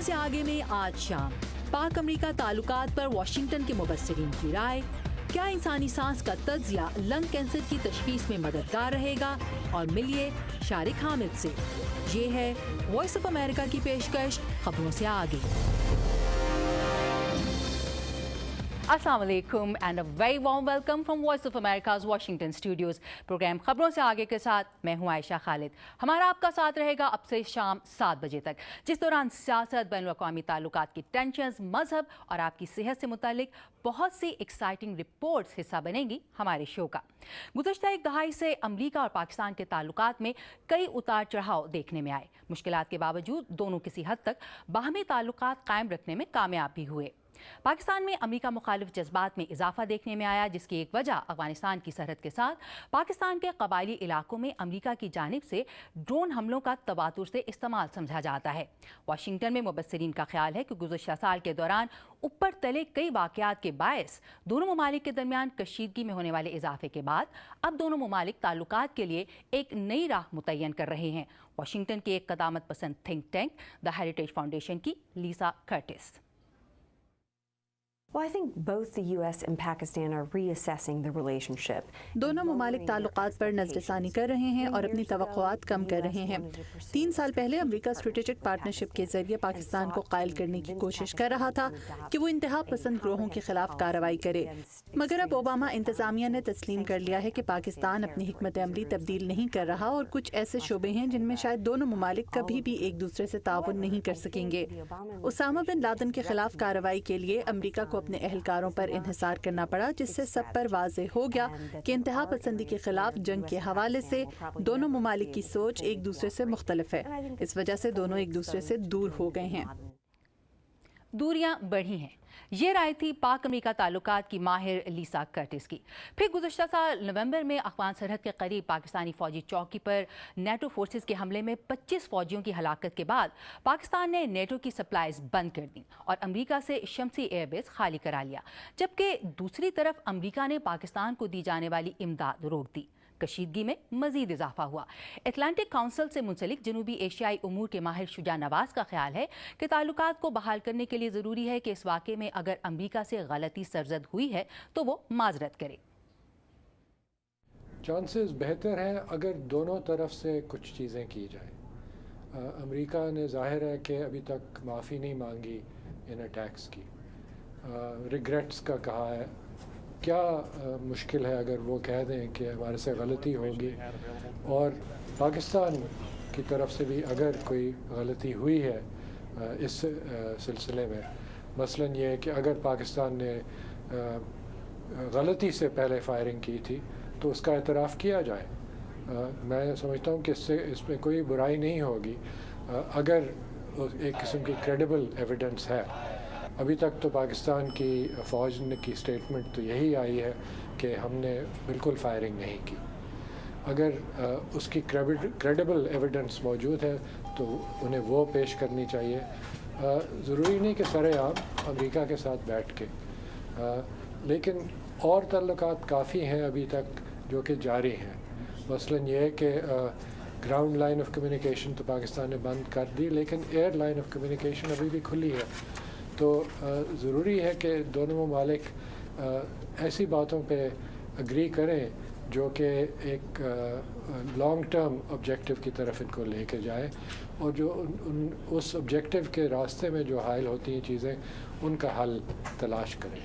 سے آگے میں آج شام پاک امریکہ تعلقات پر واشنگٹن کے مبصرین کی رائے، کیا انسانی سانس کا تجزیہ لنگ کینسر کی تشخیص میں مددگار رہے گا؟ اور ملیے شارق حامد سے۔ یہ ہے وائس آف امریکہ کی پیشکش خبروں سے آگے۔ السلام علیکم and a very warm welcome from Voice of America's Washington studios. پروگرام خبروں سے آگے کے ساتھ میں ہوں عائشہ خالد۔ ہمارا آپ کا ساتھ رہے گا اب سے شام 7 بجے تک، جس دوران سیاست، بین الاقوامی تعلقات کی ٹینشنز، مذہب اور آپ کی صحت سے متعلق بہت سی ایکسائٹنگ رپورٹس حصہ بنیں گی ہمارے شو کا۔ گزشتہ ایک دہائی سے امریکہ اور پاکستان کے تعلقات میں کئی اتار چڑھاؤ دیکھنے میں آئے۔ مشکلات کے باوجود دونوں کسی حد تک باہمی تعلقات قائم رکھنے میں کامیاب بھی ہوئے۔ پاکستان میں امریکہ مخالف جذبات میں اضافہ دیکھنے میں آیا، جس کی ایک وجہ افغانستان کی سرحد کے ساتھ پاکستان کے قبائلی علاقوں میں امریکہ کی جانب سے ڈرون حملوں کا تواتر سے استعمال سمجھا جاتا ہے۔ واشنگٹن میں مبصرین کا خیال ہے کہ گزشتہ سال کے دوران اوپر تلے کئی واقعات کے باعث دونوں ممالک کے درمیان کشیدگی میں ہونے والے اضافے کے بعد اب دونوں ممالک تعلقات کے لیے ایک نئی راہ متعین کر رہے ہیں۔ واشنگٹن کے ایک قدامت پسند تھنک ٹینک دا ہیریٹیج فاؤنڈیشن کی لیسا Curtis. Well, I think both the US and Pakistan are reassessing the relationship. دونوں ممالک تعلقات پر نظر ثانی کر رہے ہیں اور اپنی توقعات کم کر رہے ہیں۔ 3 سال پہلے امریکہ اسٹریٹجک پارٹنرشپ کے ذریعے پاکستان کو قائل کرنے کی کوشش کر رہا تھا کہ وہ انتہا پسند گروہوں کے خلاف کارروائی کرے، مگر اب اوباما انتظامیہ نے تسلیم کر لیا ہے کہ پاکستان اپنی حکمت عملی تبدیل نہیں کر رہا اور کچھ ایسے شعبے ہیں جن میں شاید دونوں ممالک کبھی بھی ایک دوسرے سے تعاون نہیں کر سکیں گے۔ اسامہ بن لادن کے خلاف کارروائی کے لیے امریکہ کو اپنے اہلکاروں پر انحصار کرنا پڑا، جس سے سب پر واضح ہو گیا کہ انتہا پسندی کے خلاف جنگ کے حوالے سے دونوں ممالک کی سوچ ایک دوسرے سے مختلف ہے۔ اس وجہ سے دونوں ایک دوسرے سے دور ہو گئے ہیں۔ دوریاں بڑھی ہیں، یہ رائے تھی پاک امریکہ تعلقات کی ماہر لیسا کرٹس کی۔ پھر گزشتہ سال نومبر میں افغان سرحد کے قریب پاکستانی فوجی چوکی پر نیٹو فورسز کے حملے میں 25 فوجیوں کی ہلاکت کے بعد پاکستان نے نیٹو کی سپلائیز بند کر دیں اور امریکہ سے شمسی ایئر بیس خالی کرا لیا، جبکہ دوسری طرف امریکہ نے پاکستان کو دی جانے والی امداد روک دی۔ کشیدگی میں مزید اضافہ ہوا۔ اٹلانٹک کونسل سے منسلک جنوبی ایشیائی امور کے ماہر شجاع نواز کا خیال ہے کہ تعلقات کو بحال کرنے کے لیے ضروری ہے کہ اس واقعے میں اگر امریکہ سے غلطی سرزد ہوئی ہے تو وہ معذرت کرے۔ چانسز بہتر ہیں اگر دونوں طرف سے کچھ چیزیں کی جائیں۔ امریکہ نے ظاہر ہے کہ ابھی تک معافی نہیں مانگی ان اٹیکس کی، ریگریٹس کا کہا ہے۔ کیا مشکل ہے اگر وہ کہہ دیں کہ ہمارے سے غلطی ہوگی، اور پاکستان کی طرف سے بھی اگر کوئی غلطی ہوئی ہے اس سلسلے میں، مثلا یہ کہ اگر پاکستان نے غلطی سے پہلے فائرنگ کی تھی تو اس کا اعتراف کیا جائے۔ میں سمجھتا ہوں کہ اس میں کوئی برائی نہیں ہوگی اگر ایک قسم کی کریڈیبل ایویڈنس ہے۔ ابھی تک تو پاکستان کی فوج کی سٹیٹمنٹ تو یہی آئی ہے کہ ہم نے بالکل فائرنگ نہیں کی۔ اگر اس کی کریڈیبل ایویڈنس موجود ہے تو انہیں وہ پیش کرنی چاہیے۔ ضروری نہیں کہ سر عام امریکہ کے ساتھ بیٹھ کے، لیکن اور تعلقات کافی ہیں ابھی تک جو کہ جاری ہیں۔ مثلا یہ کہ گراؤنڈ لائن آف کمیونیکیشن تو پاکستان نے بند کر دی، لیکن ایئر لائن آف کمیونیکیشن ابھی بھی کھلی ہے۔ تو ضروری ہے کہ دونوں ممالک ایسی باتوں پہ اگری کریں جو کہ ایک لانگ ٹرم آبجیکٹو کی طرف ان کو لے کے جائے، اور جو اس آبجیکٹو کے راستے میں جو حائل ہوتی ہیں چیزیں ان کا حل تلاش کریں۔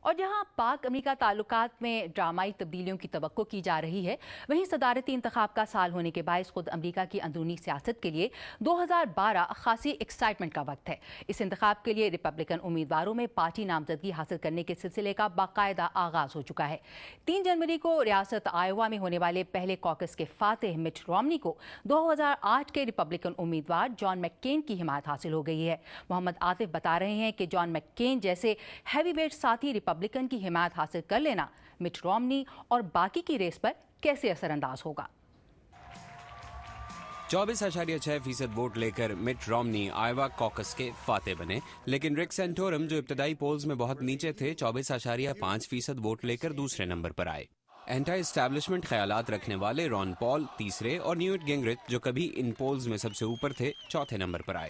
اور جہاں پاک امریکہ تعلقات میں ڈرامائی تبدیلیوں کی توقع کی جا رہی ہے، وہیں صدارتی انتخاب کا سال ہونے کے باعث خود امریکہ کی اندرونی سیاست کے لیے 2012 خاصی ایکسائٹمنٹ کا وقت ہے۔ اس انتخاب کے لیے ریپبلکن امیدواروں میں پارٹی نامزدگی حاصل کرنے کے سلسلے کا باقاعدہ آغاز ہو چکا ہے۔ 3 جنوری کو ریاست آئیوا میں ہونے والے پہلے کاکس کے فاتح مٹ رومنی کو 2008 کے ریپبلکن امیدوار جان میک کین کی حمایت حاصل ہو گئی ہے۔ محمد عاطف بتا رہے ہیں کہ جان میک کین جیسے ہیوی ویٹ ساتھی ریپبلکن کی حمایت حاصل کر لینا مٹ رومنی اور باقی کی ریس پر کیسے اثر انداز ہوگا۔ 24.6% ووٹ لے کر مٹ رومنی آئیوا کاکس کے فاتح بنے، لیکن رک سینٹورم جو ابتدائی پولز میں بہت نیچے تھے 24.5% ووٹ لے کر دوسرے نمبر پر آئے۔ اینٹی اسٹیبلشمنٹ خیالات رکھنے والے رون پال تیسرے اور نیوٹ گنگرچ جو کبھی ان پولز میں سب سے اوپر تھے چوتھے نمبر پر آئے۔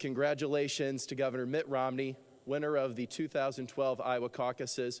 Congratulations to Governor Mitt Romney, winner of the 2012 Iowa caucuses.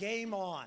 Game on.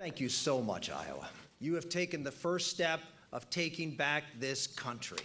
Thank you so much, Iowa. You have taken the first step of taking back this country.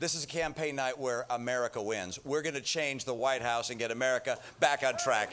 This is a campaign night where America wins. We're going to change the White House and get America back on track.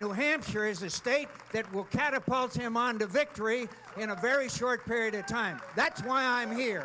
New Hampshire is a state that will catapult him on to victory in a very short period of time. That's why I'm here.